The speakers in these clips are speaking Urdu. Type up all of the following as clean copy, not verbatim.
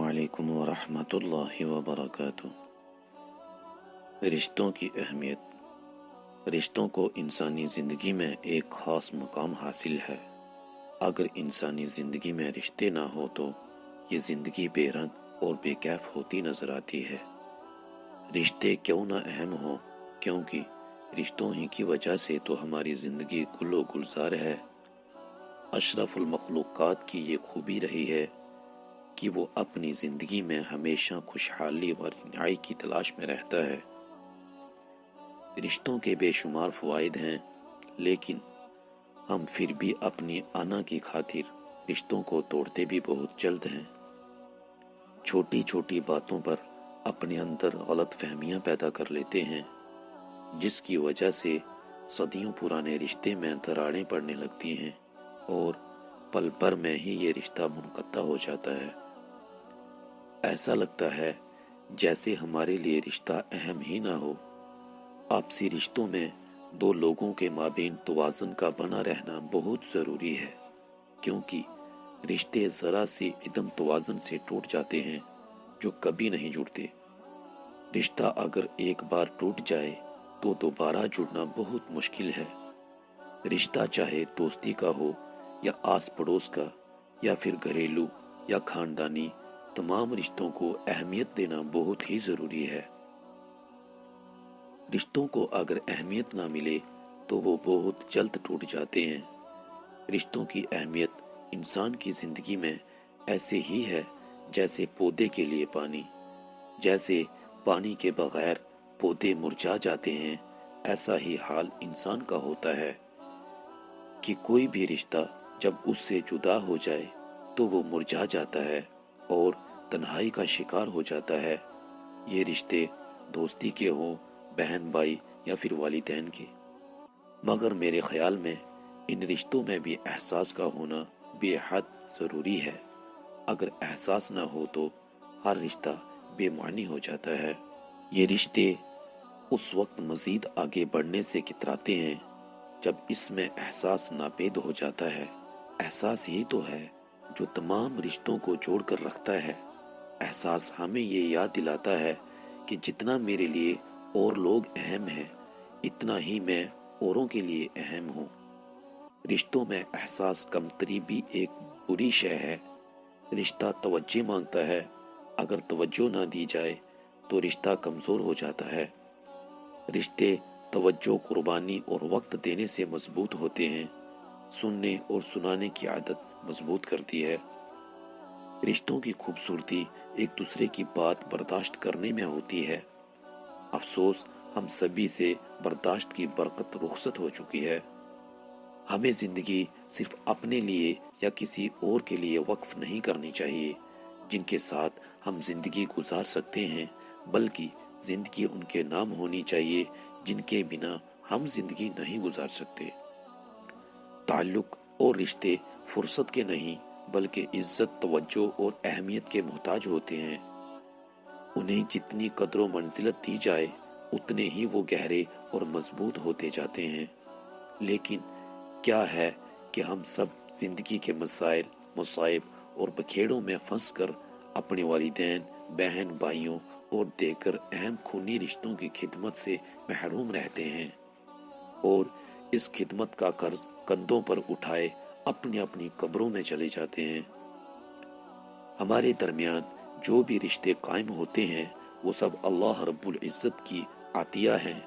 علیکم ورحمۃ اللہ وبرکاتہ۔ رشتوں کی اہمیت۔ رشتوں کو انسانی زندگی میں ایک خاص مقام حاصل ہے۔ اگر انسانی زندگی میں رشتے نہ ہو تو یہ زندگی بے رنگ اور بے کیف ہوتی نظر آتی ہے۔ رشتے کیوں نہ اہم ہوں؟ کیونکہ رشتوں ہی کی وجہ سے تو ہماری زندگی گل و گلزار ہے۔ اشرف المخلوقات کی یہ خوبی رہی ہے کہ وہ اپنی زندگی میں ہمیشہ خوشحالی و رہائی کی تلاش میں رہتا ہے۔ رشتوں کے بے شمار فوائد ہیں، لیکن ہم پھر بھی اپنی انا کی خاطر رشتوں کو توڑتے بھی بہت جلد ہیں۔ چھوٹی چھوٹی باتوں پر اپنے اندر غلط فہمیاں پیدا کر لیتے ہیں، جس کی وجہ سے صدیوں پرانے رشتے میں دراڑیں پڑنے لگتی ہیں اور پل بھر میں ہی یہ رشتہ منقطع ہو جاتا ہے۔ ایسا لگتا ہے جیسے ہمارے لیے رشتہ اہم ہی نہ ہو۔ آپسی رشتوں میں دو لوگوں کے مابین توازن کا بنا رہنا بہت ضروری ہے، کیونکہ رشتے ذرا سی عدم توازن سے ٹوٹ جاتے ہیں جو کبھی نہیں جڑتے۔ رشتہ اگر ایک بار ٹوٹ جائے تو دوبارہ جڑنا بہت مشکل ہے۔ رشتہ چاہے دوستی کا ہو یا آس پڑوس کا یا پھر گھریلو یا خاندانی، تمام رشتوں کو اہمیت دینا بہت ہی ضروری ہے۔ رشتوں کو اگر اہمیت نہ ملے تو وہ بہت جلد ٹوٹ جاتے ہیں۔ رشتوں کی اہمیت انسان کی زندگی میں ایسے ہی ہے جیسے پودے کے لیے پانی۔ جیسے پانی کے بغیر پودے مرجھا جاتے ہیں، ایسا ہی حال انسان کا ہوتا ہے کہ کوئی بھی رشتہ جب اس سے جدا ہو جائے تو وہ مرجھا جاتا ہے اور تنہائی کا شکار ہو جاتا ہے۔ یہ رشتے دوستی کے ہوں، بہن بھائی یا پھر والدین کے۔ مگر میرے خیال میں ان رشتوں میں بھی احساس کا ہونا بے حد ضروری ہے۔ اگر احساس نہ ہو تو ہر رشتہ بے معنی ہو جاتا ہے۔ یہ رشتے اس وقت مزید آگے بڑھنے سے کتراتے ہیں جب اس میں احساس ناپید ہو جاتا ہے۔ احساس ہی تو ہے جو تمام رشتوں کو جوڑ کر رکھتا ہے۔ احساس ہمیں یہ یاد دلاتا ہے کہ جتنا میرے لیے اور لوگ اہم ہیں، اتنا ہی میں اوروں کے لیے اہم ہوں۔ رشتوں میں احساس کمتری بھی ایک بری شے ہے۔ رشتہ توجہ مانگتا ہے، اگر توجہ نہ دی جائے تو رشتہ کمزور ہو جاتا ہے۔ رشتے توجہ، قربانی اور وقت دینے سے مضبوط ہوتے ہیں۔ سننے اور سنانے کی عادت مضبوط کرتی ہے۔ رشتوں کی خوبصورتی ایک دوسرے کی بات برداشت کرنے میں ہوتی ہے۔ افسوس ہم سبھی سے برداشت کی برکت رخصت ہو چکی ہے۔ ہمیں زندگی صرف اپنے لیے یا کسی اور کے لیے وقف نہیں کرنی چاہیے جن کے ساتھ ہم زندگی گزار سکتے ہیں، بلکہ زندگی ان کے نام ہونی چاہیے جن کے بنا ہم زندگی نہیں گزار سکتے۔ تعلق اور رشتے فرصت کے نہیں بلکہ عزت، توجہ اور اہمیت کے محتاج ہوتے ہیں۔ انہیں جتنی قدر و منزلت دی جائے اتنے ہی وہ گہرے اور مضبوط ہوتے جاتے ہیں۔ لیکن کیا ہے کہ ہم سب زندگی کے مسائل، مصائب اور بکھیڑوں میں پھنس کر اپنے والدین، بہن بھائیوں اور دیگر اہم خونی رشتوں کی خدمت سے محروم رہتے ہیں اور اس خدمت کا قرض کندھوں پر اٹھائے اپنی اپنی قبروں میں چلے جاتے ہیں۔ ہمارے درمیان جو بھی رشتے قائم ہوتے ہیں وہ سب اللہ رب العزت کی عطیہ ہیں۔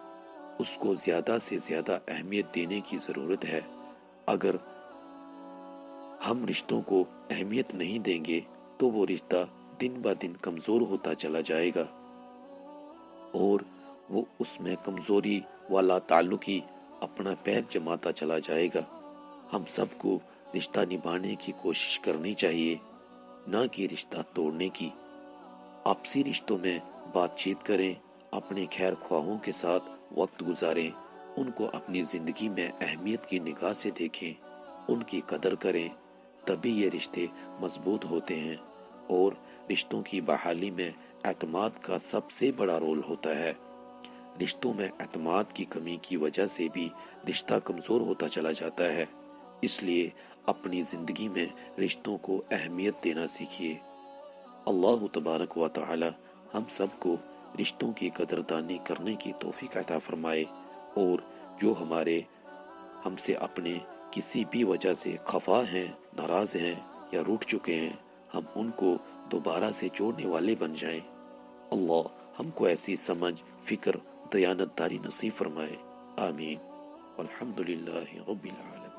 اس کو زیادہ سے زیادہ اہمیت دینے کی ضرورت ہے۔ اگر ہم رشتوں کو اہمیت نہیں دیں گے تو وہ رشتہ دن بہ دن کمزور ہوتا چلا جائے گا اور وہ اس میں کمزوری والا تعلقی اپنا پیر جماتا چلا جائے گا۔ ہم سب کو رشتہ نبھانے کی کوشش کرنی چاہیے، نہ کہ رشتہ توڑنے کی۔ آپسی رشتوں میں بات چیت کریں، اپنے خیر خواہوں کے ساتھ وقت گزاریں، ان کو اپنی زندگی میں اہمیت کی نگاہ سے دیکھیں، ان کی قدر کریں، تبھی یہ رشتے مضبوط ہوتے ہیں۔ اور رشتوں کی بحالی میں اعتماد کا سب سے بڑا رول ہوتا ہے۔ رشتوں میں اعتماد کی کمی کی وجہ سے بھی رشتہ کمزور ہوتا چلا جاتا ہے۔ اس لیے اپنی زندگی میں رشتوں کو اہمیت دینا سیکھیے۔ اللہ تبارک و تعالی ہم سب کو رشتوں کی قدردانی کرنے کی توفیق عطا فرمائے، اور جو ہم سے اپنے کسی بھی وجہ سے خفا ہیں، ناراض ہیں یا روٹھ چکے ہیں، ہم ان کو دوبارہ سے جوڑنے والے بن جائیں۔ اللہ ہم کو ایسی سمجھ، فکر، دیانتداری نصیب فرمائے، آمین۔ والحمد للہ رب العالمین۔